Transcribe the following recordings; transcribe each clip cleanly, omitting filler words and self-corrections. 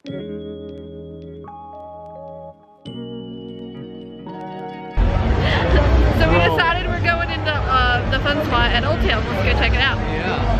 So we decided we're going into the fun spot at Old Town. Let's go check it out. Yeah.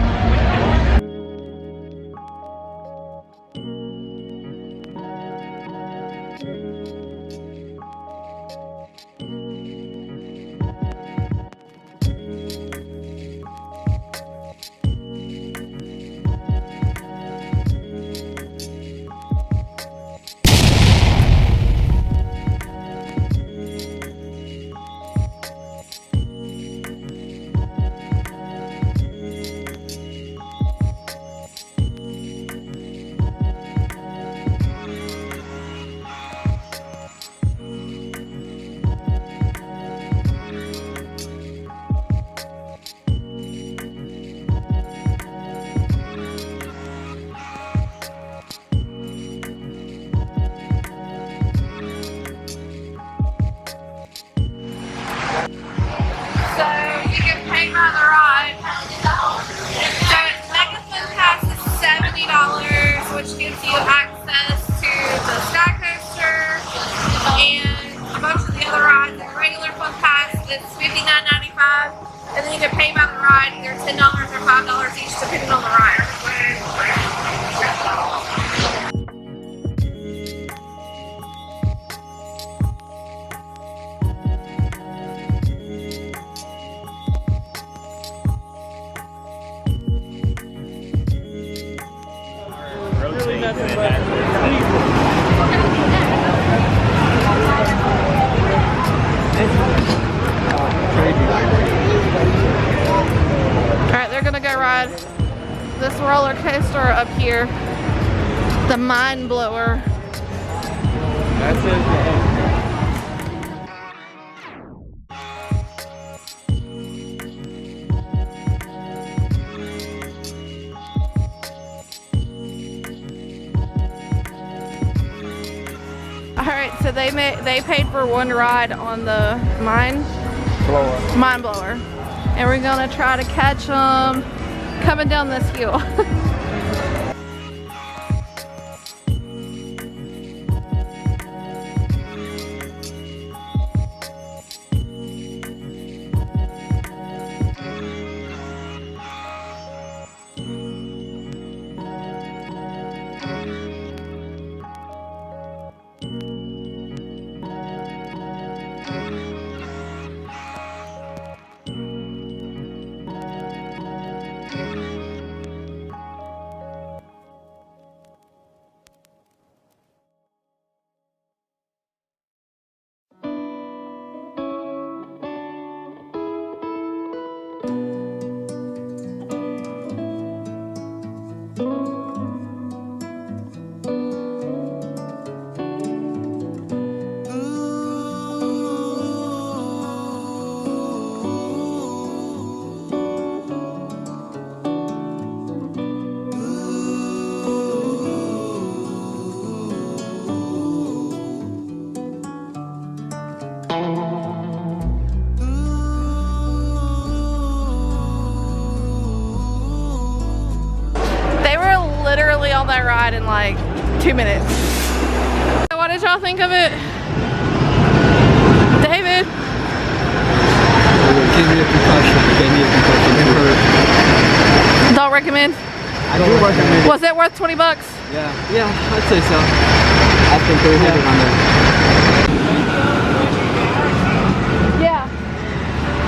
Which gives you access to the sky coaster and a bunch of the other rides. And the regular fun pass is $59.95, and then you can pay by the ride, either $10 or $5 each, depending on the ride. Alright, they're gonna go ride this roller coaster up here, the Mind Blower. That's it. Alright, so they paid for one ride on the Mind Blower. And we're gonna try to catch them coming down this hill. On that ride in like 2 minutes. What did y'all think of it? David? Give me a concussion. Give me a concussion. It hurt. Don't recommend? I do recommend it. Was it worth 20 bucks? Yeah, I'd say so. I think 300 on there. Yeah.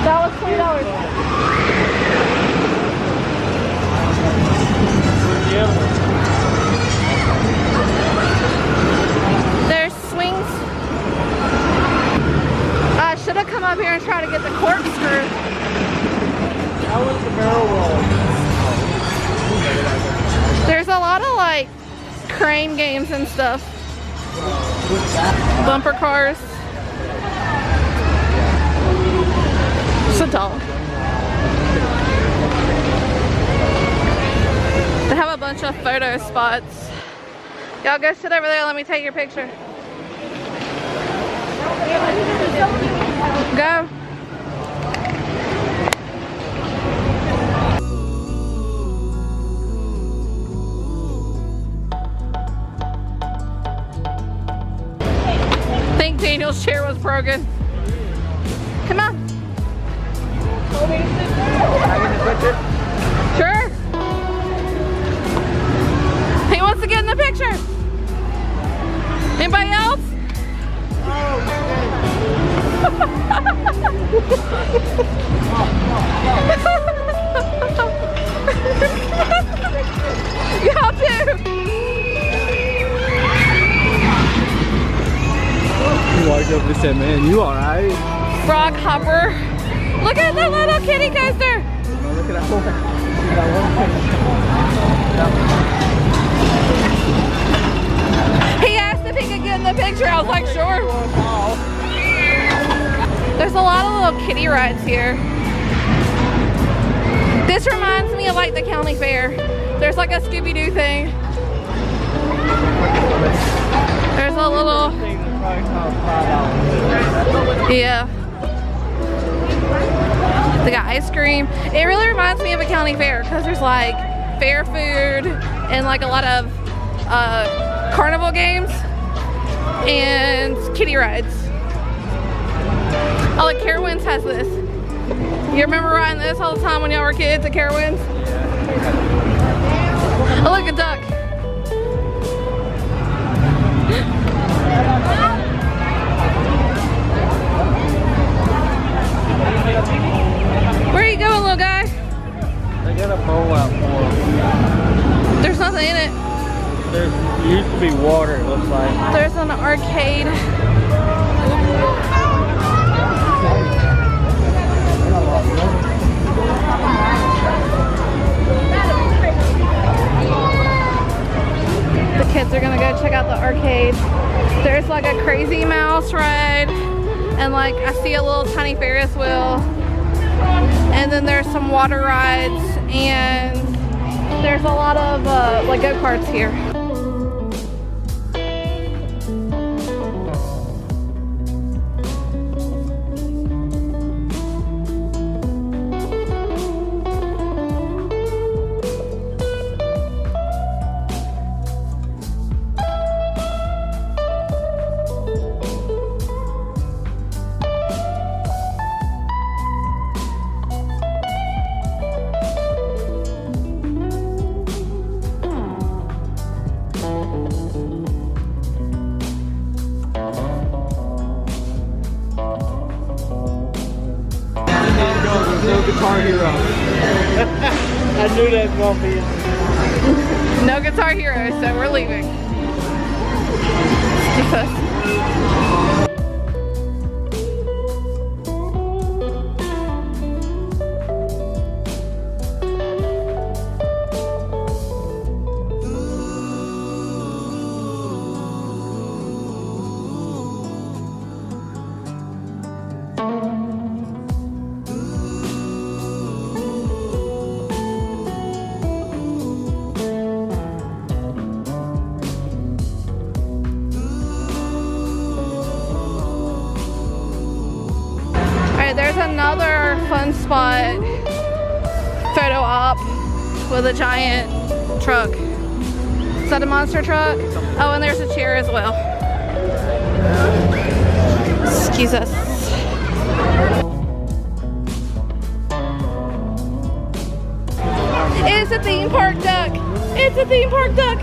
That was $20. There's swings. I should have come up here and tried to get the corkscrew. That was the barrel roll. There's a lot of like crane games and stuff. Bumper cars. It's a dog. They have a bunch of photo spots. Y'all go sit over there, let me take your picture. Go. Daniel's chair was broken. Come on. Sure. He wants to get in the picture. Anybody else? Y'all too. He walked up and said, "Man, you alright?" Frog hopper. Look at the little kitty coaster. Look at that one. He asked if he could get in the picture. I was like, sure. There's a lot of little kiddie rides here. This reminds me of like the county fair. There's like a Scooby-Doo thing. There's a little, yeah. They got ice cream. It really reminds me of a county fair because there's like fair food and like a lot of carnival games and kiddie rides. Oh, like Carowinds has this. You remember riding this all the time when y'all were kids at Carowinds? Oh, look, a duck. Where are you going, little guy? They got a bowl out for them. There's nothing in it. There used to be water, it looks like. There's an arcade. The kids are gonna go check out the arcade. There's like a Crazy Mouse ride, and like I see a little tiny Ferris wheel, and then there's some water rides, and there's a lot of like go-karts here. No Guitar Hero. I knew that was gonna be. No Guitar Hero, so we're leaving. There's another fun spot, photo op with a giant truck. Is that a monster truck? Oh, and there's a chair as well. Excuse us. It's a theme park duck. It's a theme park duck.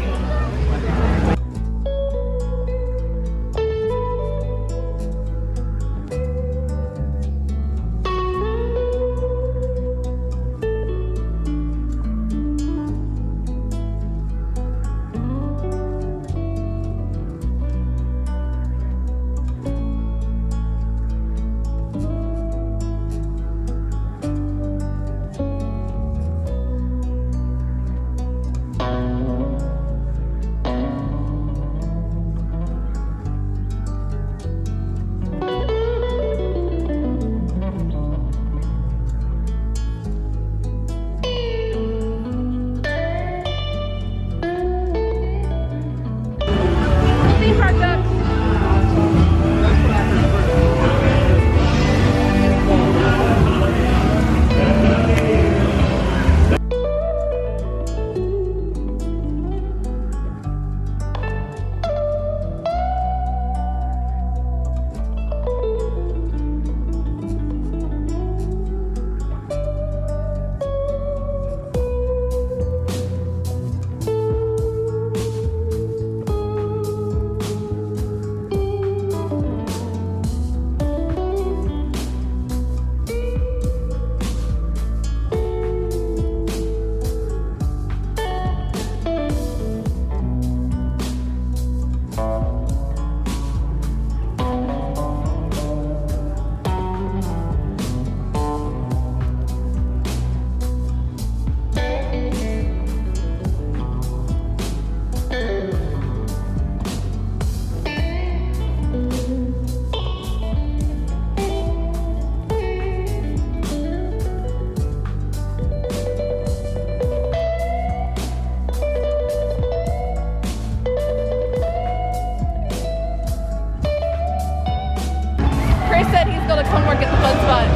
fun spot.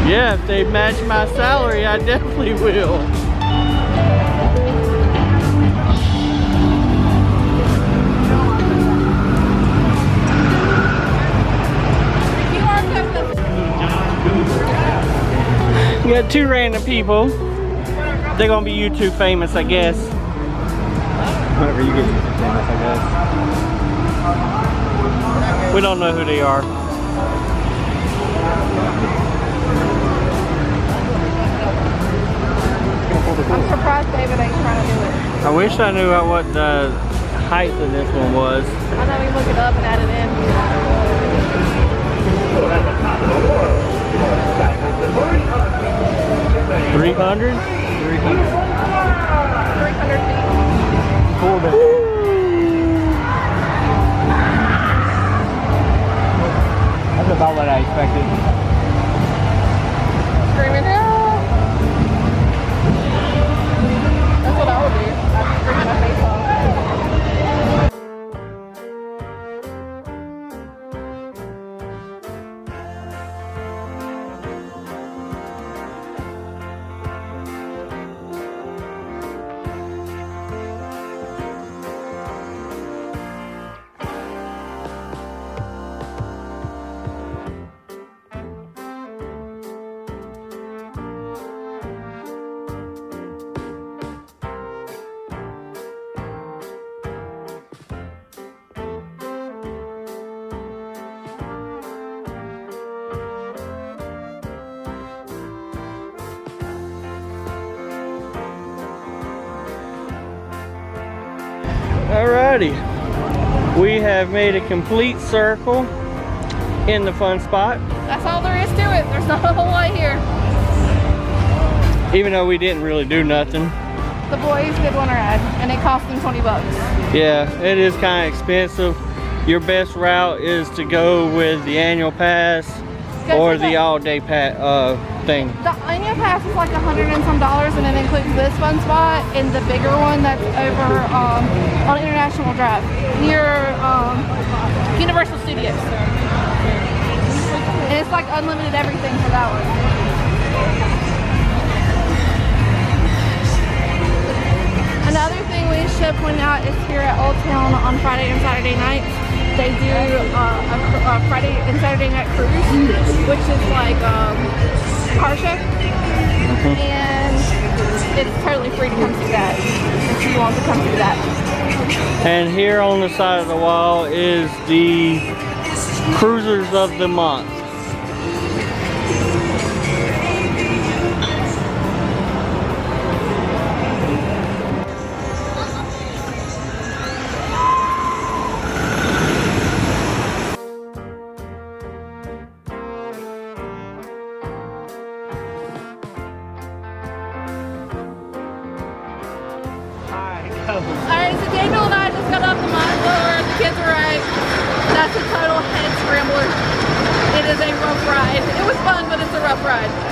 Yeah, if they match my salary, I definitely will. You got two random people. They're gonna be YouTube famous, I guess. Whenever you get YouTube famous, I guess. We don't know who they are. I'm surprised David ain't trying to do it. I wish I knew what the height of this one was. I know we look it up and add it in. 300? 300 feet. Cool. That's about what I expected. Screaming help! That's what I would do. I'd scream my face off. Alrighty, we have made a complete circle in the fun spot. That's all there is to it. There's not a whole lot here. Even though we didn't really do nothing. The boys did one ride, and it cost them 20 bucks. Yeah, it is kind of expensive. Your best route is to go with the annual pass or the all-day thing. The annual pass is like $100 and some, and it includes this fun spot and the bigger one that's over on International Drive near Universal Studios. And it's like unlimited everything for that one. Another thing we should point out is here at Old Town on Friday and Saturday nights, they do a Friday and Saturday night cruise, which is like car show, and it's totally free to come see that if you want to come see that. And here on the side of the wall is the Cruisers of the Month. Alright, so Daniel and I just got off the mine blower. The kids are right. That's a total head scrambler. It is a rough ride. It was fun, but it's a rough ride.